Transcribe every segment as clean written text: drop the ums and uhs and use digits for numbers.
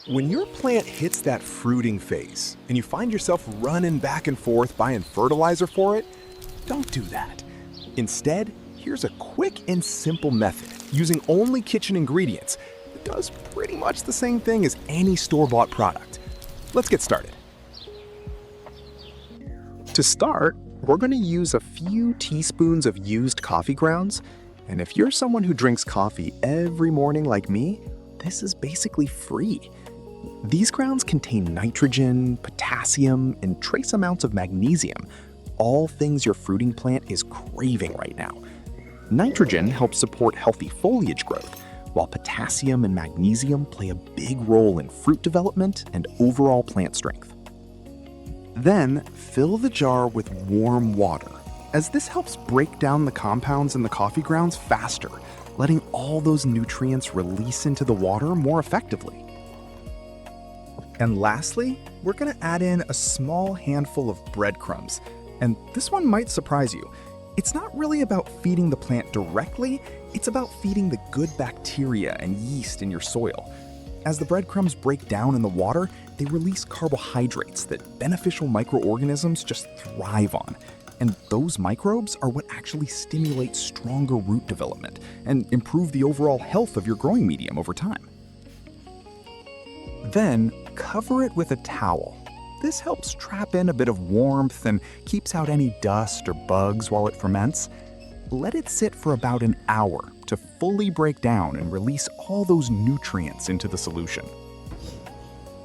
When your plant hits that fruiting phase and you find yourself running back and forth buying fertilizer for it, don't do that. Instead, here's a quick and simple method using only kitchen ingredients that does pretty much the same thing as any store-bought product. Let's get started. To start, we're going to use a few teaspoons of used coffee grounds. And if you're someone who drinks coffee every morning like me, this is basically free. These grounds contain nitrogen, potassium, and trace amounts of magnesium, all things your fruiting plant is craving right now. Nitrogen helps support healthy foliage growth, while potassium and magnesium play a big role in fruit development and overall plant strength. Then, fill the jar with warm water, as this helps break down the compounds in the coffee grounds faster, letting all those nutrients release into the water more effectively. And lastly, we're going to add in a small handful of breadcrumbs. And this one might surprise you. It's not really about feeding the plant directly, it's about feeding the good bacteria and yeast in your soil. As the breadcrumbs break down in the water, they release carbohydrates that beneficial microorganisms just thrive on. And those microbes are what actually stimulate stronger root development and improve the overall health of your growing medium over time. Then, cover it with a towel. This helps trap in a bit of warmth and keeps out any dust or bugs while it ferments. Let it sit for about an hour to fully break down and release all those nutrients into the solution.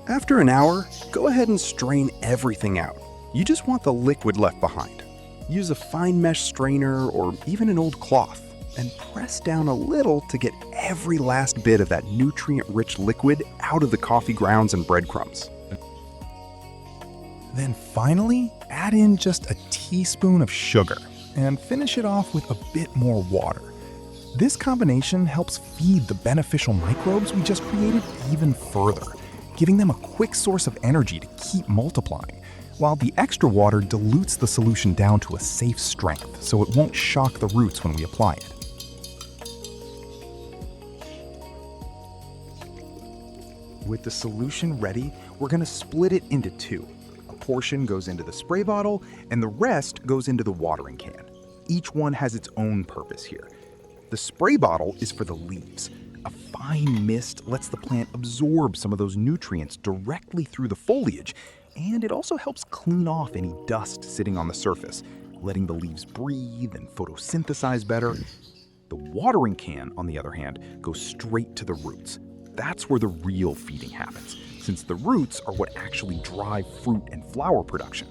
After an hour, go ahead and strain everything out. You just want the liquid left behind. Use a fine mesh strainer or even an old cloth and press down a little to get every last bit of that nutrient-rich liquid out of the coffee grounds and breadcrumbs. Then finally, add in just a teaspoon of sugar and finish it off with a bit more water. This combination helps feed the beneficial microbes we just created even further, giving them a quick source of energy to keep multiplying, while the extra water dilutes the solution down to a safe strength so it won't shock the roots when we apply it. With the solution ready, we're going to split it into two. A portion goes into the spray bottle, and the rest goes into the watering can. Each one has its own purpose here. The spray bottle is for the leaves. A fine mist lets the plant absorb some of those nutrients directly through the foliage, and it also helps clean off any dust sitting on the surface, letting the leaves breathe and photosynthesize better. The watering can, on the other hand, goes straight to the roots. That's where the real feeding happens, since the roots are what actually drive fruit and flower production.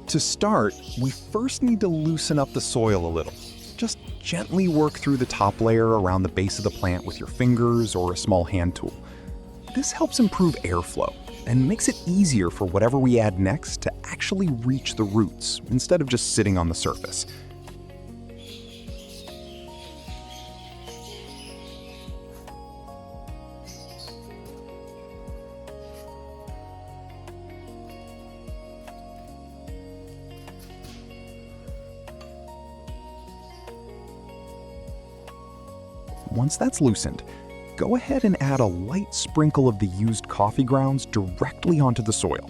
To start, we first need to loosen up the soil a little. Just gently work through the top layer around the base of the plant with your fingers or a small hand tool. This helps improve airflow and makes it easier for whatever we add next to actually reach the roots instead of just sitting on the surface. Once that's loosened, go ahead and add a light sprinkle of the used coffee grounds directly onto the soil.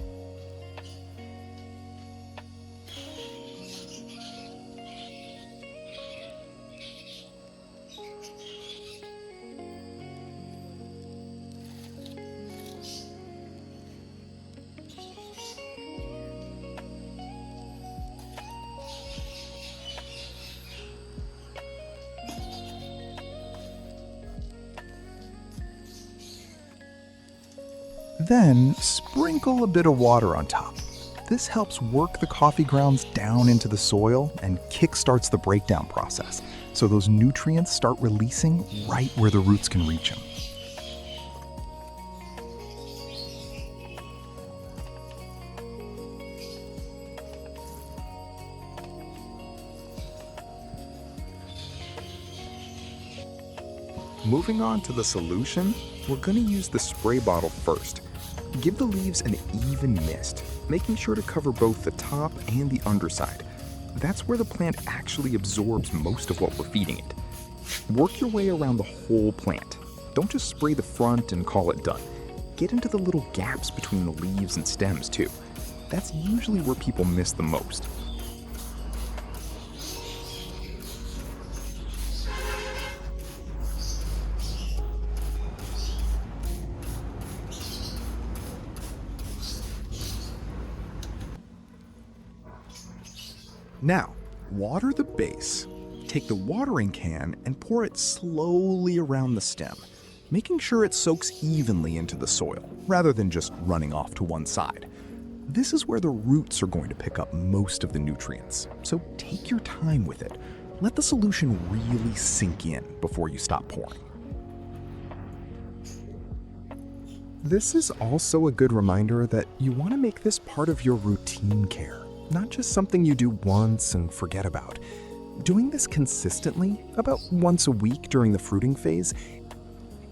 Then, sprinkle a bit of water on top. This helps work the coffee grounds down into the soil and kickstarts the breakdown process, so those nutrients start releasing right where the roots can reach them. Moving on to the solution, We're going to use the spray bottle first. Give the leaves an even mist, making sure to cover both the top and the underside. That's where the plant actually absorbs most of what we're feeding it. Work your way around the whole plant. Don't just spray the front and call it done. Get into the little gaps between the leaves and stems too. That's usually where people miss the most. Now, water the base. Take the watering can and pour it slowly around the stem, making sure it soaks evenly into the soil, rather than just running off to one side. This is where the roots are going to pick up most of the nutrients, so take your time with it. Let the solution really sink in before you stop pouring. This is also a good reminder that you want to make this part of your routine care, not just something you do once and forget about. Doing this consistently, about once a week during the fruiting phase,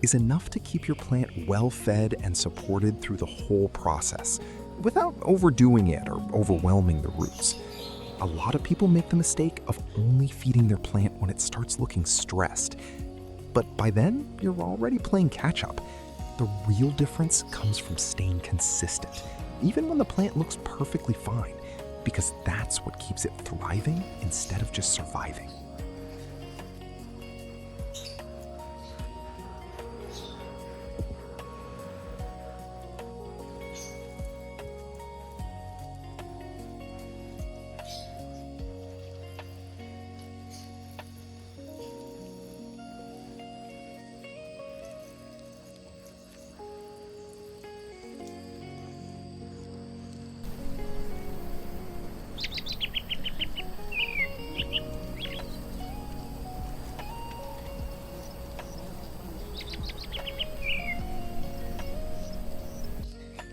is enough to keep your plant well fed and supported through the whole process, without overdoing it or overwhelming the roots. A lot of people make the mistake of only feeding their plant when it starts looking stressed. But by then, you're already playing catch up. The real difference comes from staying consistent, even when the plant looks perfectly fine, because that's what keeps it thriving instead of just surviving.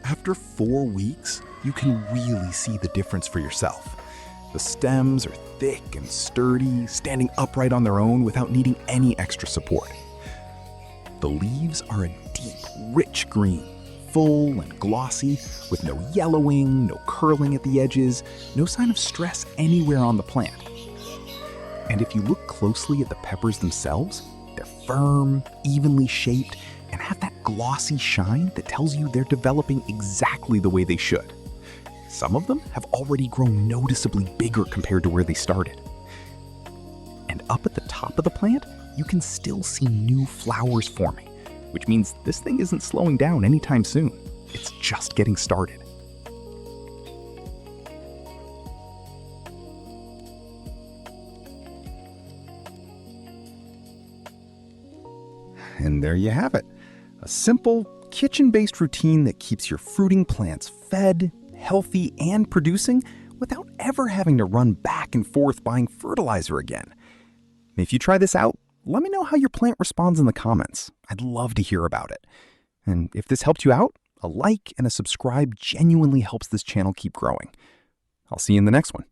After 4 weeks, you can really see the difference for yourself. The stems are thick and sturdy, standing upright on their own without needing any extra support. The leaves are a deep, rich green, full and glossy, with no yellowing, no curling at the edges, no sign of stress anywhere on the plant. And if you look closely at the peppers themselves, they're firm, evenly shaped, and have that glossy shine that tells you they're developing exactly the way they should. Some of them have already grown noticeably bigger compared to where they started. And up at the top of the plant, you can still see new flowers forming, which means this thing isn't slowing down anytime soon. It's just getting started. And there you have it. A simple, kitchen-based routine that keeps your fruiting plants fed, healthy, and producing without ever having to run back and forth buying fertilizer again. If you try this out, let me know how your plant responds in the comments. I'd love to hear about it. And if this helped you out, a like and a subscribe genuinely helps this channel keep growing. I'll see you in the next one.